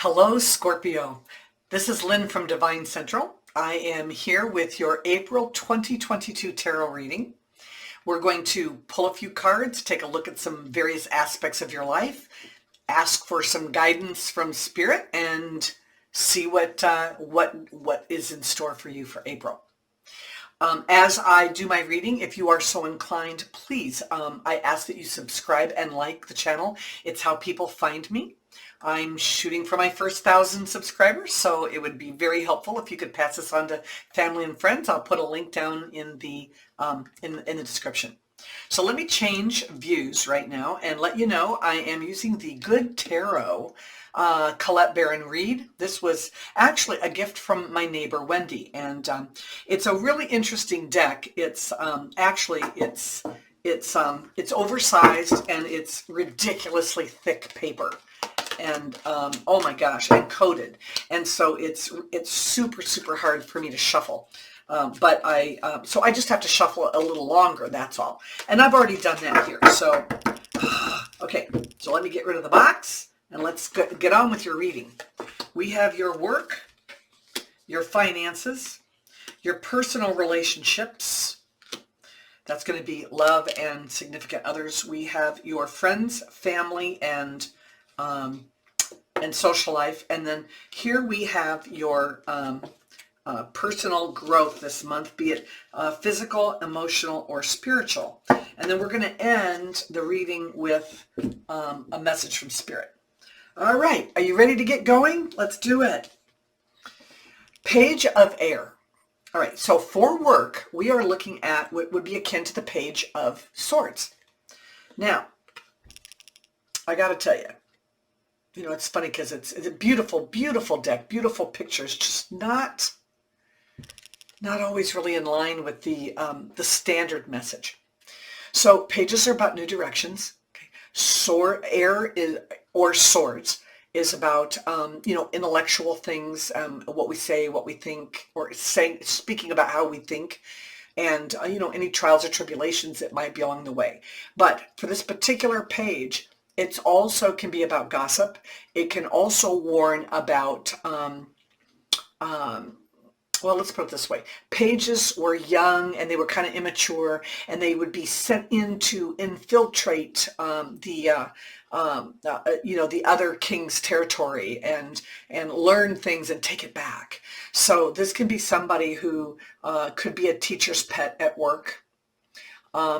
Hello, Scorpio. This is Lynn from DevineCentral. I am here with your April 2022 tarot reading. We're going to pull a few cards, take a look at some various aspects of your life, ask for some guidance from Spirit, and see what is in store for you for April. As I do my reading, if you are so inclined, please, I ask that you subscribe and like the channel. It's how people find me. I'm shooting for my first 1,000 subscribers, so it would be very helpful if you could pass this on to family and friends. I'll put a link down in the description. So let me change views right now and let you know I am using the Good Tarot Colette Baron Reed. This was actually a gift from my neighbor Wendy, and it's a really interesting deck. It's it's oversized and it's ridiculously thick paper. And oh my gosh, and coated, and so it's super hard for me to shuffle. So I just have to shuffle a little longer. That's all. And I've already done that here. So okay, so let me get rid of the box and let's get on with your reading. We have your work, your finances, your personal relationships. That's going to be love and significant others. We have your friends, family, and social life. And then here we have your personal growth this month, be it physical, emotional, or spiritual. And then we're going to end the reading with a message from Spirit. All right, are you ready to get going? Let's do it. Page of Air. All right, so for work, we are looking at what would be akin to the Page of Swords. Now, I got to tell you, you know, it's funny because it's a beautiful deck, beautiful pictures, just not always really in line with the standard message. So pages are about new directions. Okay. Swords is about intellectual things, what we say, what we think, or speaking about how we think, and any trials or tribulations that might be along the way. But for this particular page, it also can be about gossip. It can also warn about, well, let's put it this way. Pages were young and they were kind of immature, and they would be sent in to infiltrate the other king's territory and learn things and take it back. So this can be somebody who could be a teacher's pet at work.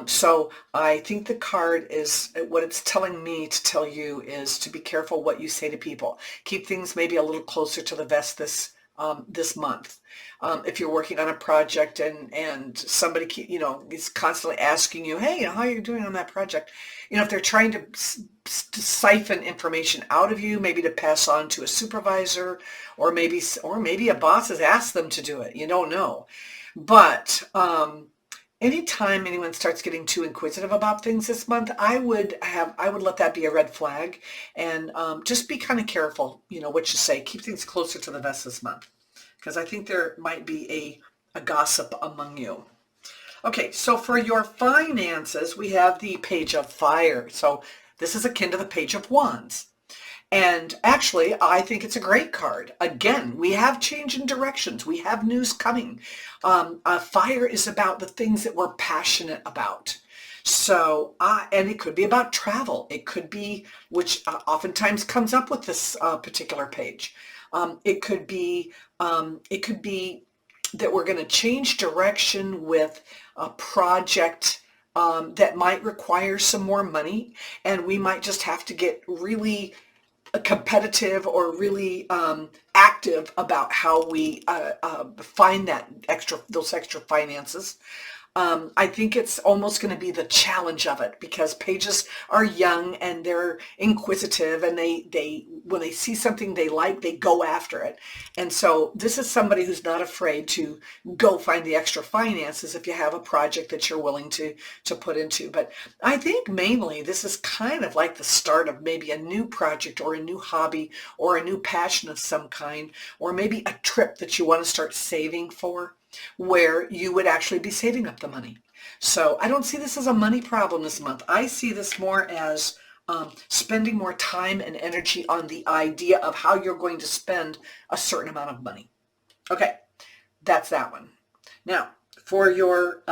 So I think the card is, what it's telling me to tell you is to be careful what you say to people. Keep things maybe a little closer to the vest this month. If you're working on a project and somebody is constantly asking you, hey, how are you doing on that project? If they're trying to siphon information out of you, maybe to pass on to a supervisor, or maybe a boss has asked them to do it. You don't know. But anytime anyone starts getting too inquisitive about things this month, I would let that be a red flag, and just be kind of careful, what you say. Keep things closer to the vest this month, because I think there might be a gossip among you. Okay, so for your finances, we have the Page of Fire. So this is akin to the Page of Wands. And actually, I think it's a great card. Again, we have change in directions. We have news coming. Fire is about the things that we're passionate about. So, and it could be about travel. It could be, which oftentimes comes up with this particular page. It could be that we're going to change direction with a project that might require some more money, and we might just have to get really competitive or really active about how we find those extra finances. I think it's almost going to be the challenge of it, because pages are young and they're inquisitive, and they when they see something they like, they go after it. And so this is somebody who's not afraid to go find the extra finances if you have a project that you're willing to put into. But I think mainly this is kind of like the start of maybe a new project or a new hobby or a new passion of some kind, or maybe a trip that you want to start saving for, where you would actually be saving up the money. So I don't see this as a money problem this month. I see this more as spending more time and energy on the idea of how you're going to spend a certain amount of money. Okay, that's that one. Now, for your,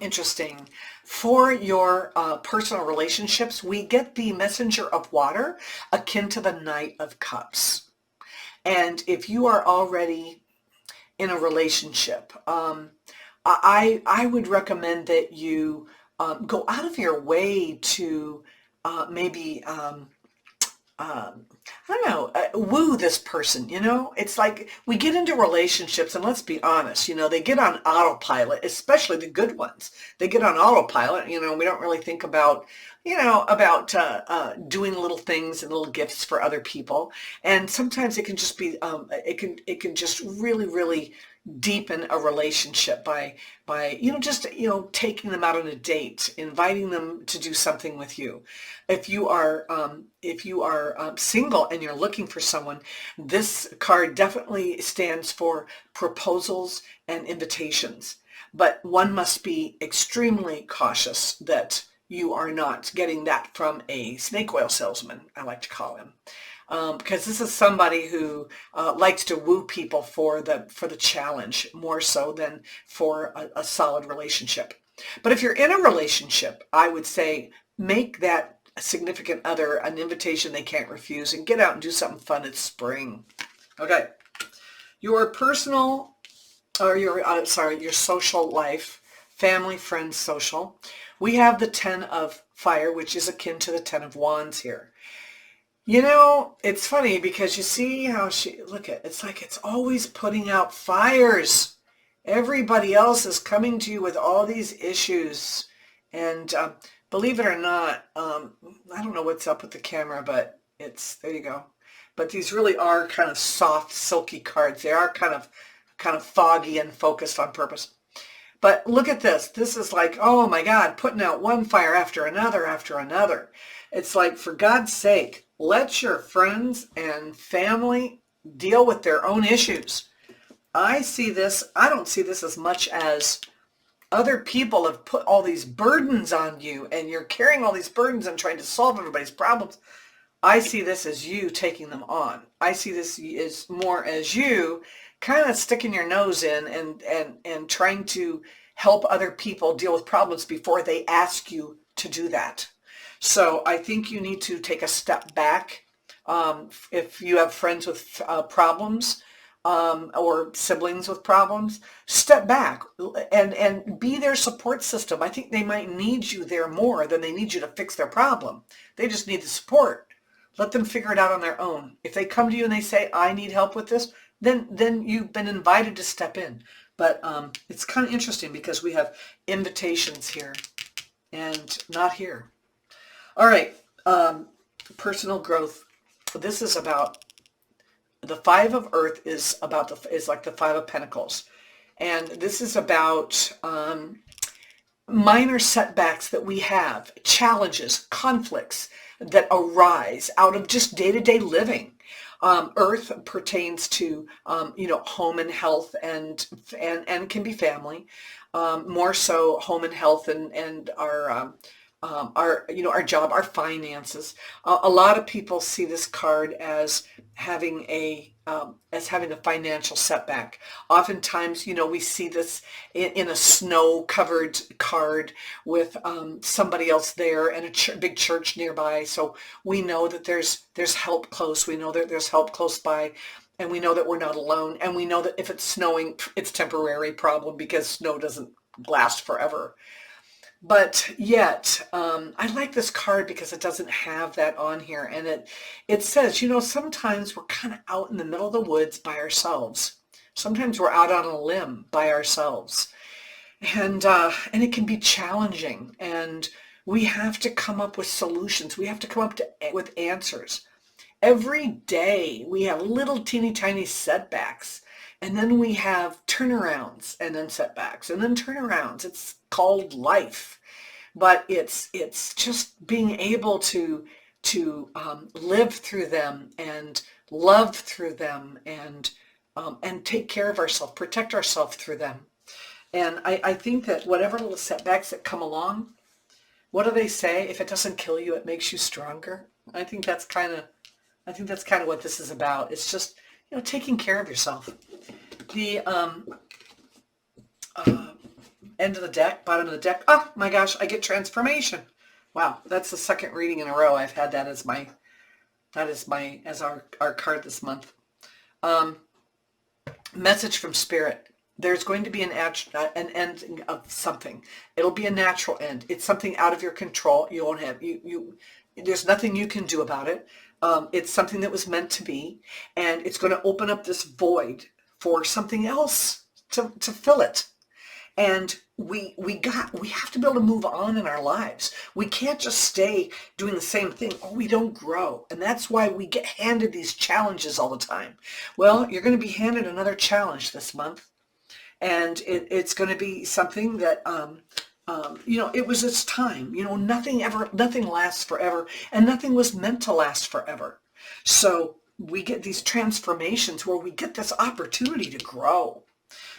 interesting, for your personal relationships, we get the Messenger of Water, akin to the Knight of Cups. And if you are already in a relationship, I would recommend that you go out of your way to maybe, I don't know, woo this person, you know? It's like we get into relationships, and let's be honest, you know, they get on autopilot, especially the good ones. They get on autopilot, you know, we don't really think about, you know, about doing little things and little gifts for other people. And sometimes it can just be, it can just really, really deepen a relationship by you know, just, you know, taking them out on a date, inviting them to do something with you. If you are single and you're looking for someone, this card definitely stands for proposals and invitations, but one must be extremely cautious that you are not getting that from a snake oil salesman, I like to call him. Because this is somebody who likes to woo people for the challenge more so than for a solid relationship. But if you're in a relationship, I would say make that significant other an invitation they can't refuse, and get out and do something fun. It's spring. Okay, your personal, or your your social life, family, friends, social. We have the 10 of Fire, which is akin to the 10 of Wands here. You know, it's funny because you see how it's like it's always putting out fires. Everybody else is coming to you with all these issues. And believe it or not, I don't know what's up with the camera, but there you go. But these really are kind of soft, silky cards. They are kind of foggy and focused on purpose. But look at this. This is like, oh my God, putting out one fire after another after another. It's like, for God's sake, let your friends and family deal with their own issues. I don't see this as much as other people have put all these burdens on you, and you're carrying all these burdens and trying to solve everybody's problems. I see this as you taking them on. I see this as more as you kind of sticking your nose in and trying to help other people deal with problems before they ask you to do that. So I think you need to take a step back. If you have friends with problems or siblings with problems, step back and be their support system. I think they might need you there more than they need you to fix their problem. They just need the support. Let them figure it out on their own. If they come to you and they say, I need help with this, then you've been invited to step in. But it's kind of interesting because we have invitations here and not here. All right, personal growth. This is about the Five of Earth is like the Five of Pentacles, and this is about minor setbacks that we have, challenges, conflicts that arise out of just day-to-day living. Earth pertains to you know, home and health and can be family, more so home and health and our you know, our job, our finances. A lot of people see this card as having a financial setback. Oftentimes, you know, we see this in a snow-covered card with somebody else there and a big church nearby. So we know that there's help close. We know that there's help close by. And we know that we're not alone. And we know that if it's snowing, it's a temporary problem because snow doesn't last forever. But yet, I like this card because it doesn't have that on here. And it says, you know, sometimes we're kind of out in the middle of the woods by ourselves. Sometimes we're out on a limb by ourselves. And it can be challenging. And we have to come up with solutions. We have to come up with answers. Every day we have little teeny tiny setbacks. And then we have turnarounds and then setbacks and then turnarounds. It's called life, but it's just being able to live through them and love through them and take care of ourselves, protect ourselves through them. And I think that whatever little setbacks that come along, What do they say? If it doesn't kill you, it makes you stronger. I think that's kind of what this is about. It's just, taking care of yourself. The end of the deck, bottom of the deck. Oh my gosh, I get transformation. Wow, that's the second reading in a row I've had that as our card this month. Message from Spirit. There's going to be an ending of something. It'll be a natural end. It's something out of your control. You won't have there's nothing you can do about it. It's something that was meant to be, and it's going to open up this void for something else to fill it. And we have to be able to move on in our lives. We can't just stay doing the same thing, or we don't grow. And that's why we get handed these challenges all the time. Well, you're going to be handed another challenge this month. And it's going to be something that, it was its time. Nothing lasts forever, and nothing was meant to last forever. So we get these transformations where we get this opportunity to grow.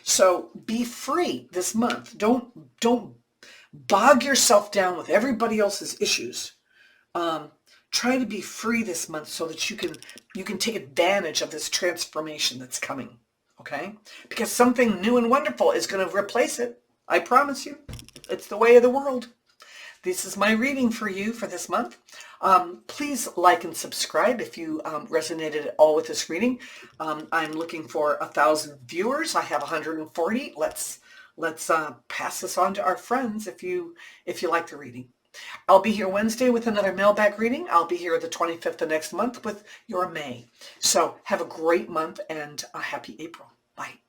So be free this month. Don't bog yourself down with everybody else's issues. Try to be free this month so that you can take advantage of this transformation that's coming. Okay? Because something new and wonderful is going to replace it. I promise you. It's the way of the world. This is my reading for you for this month. Please like and subscribe if you resonated at all with this reading. I'm looking for 1,000 viewers. I have 140. Let's pass this on to our friends if you like the reading. I'll be here Wednesday with another mailbag reading. I'll be here the 25th of next month with your May. So have a great month and a happy April. Bye.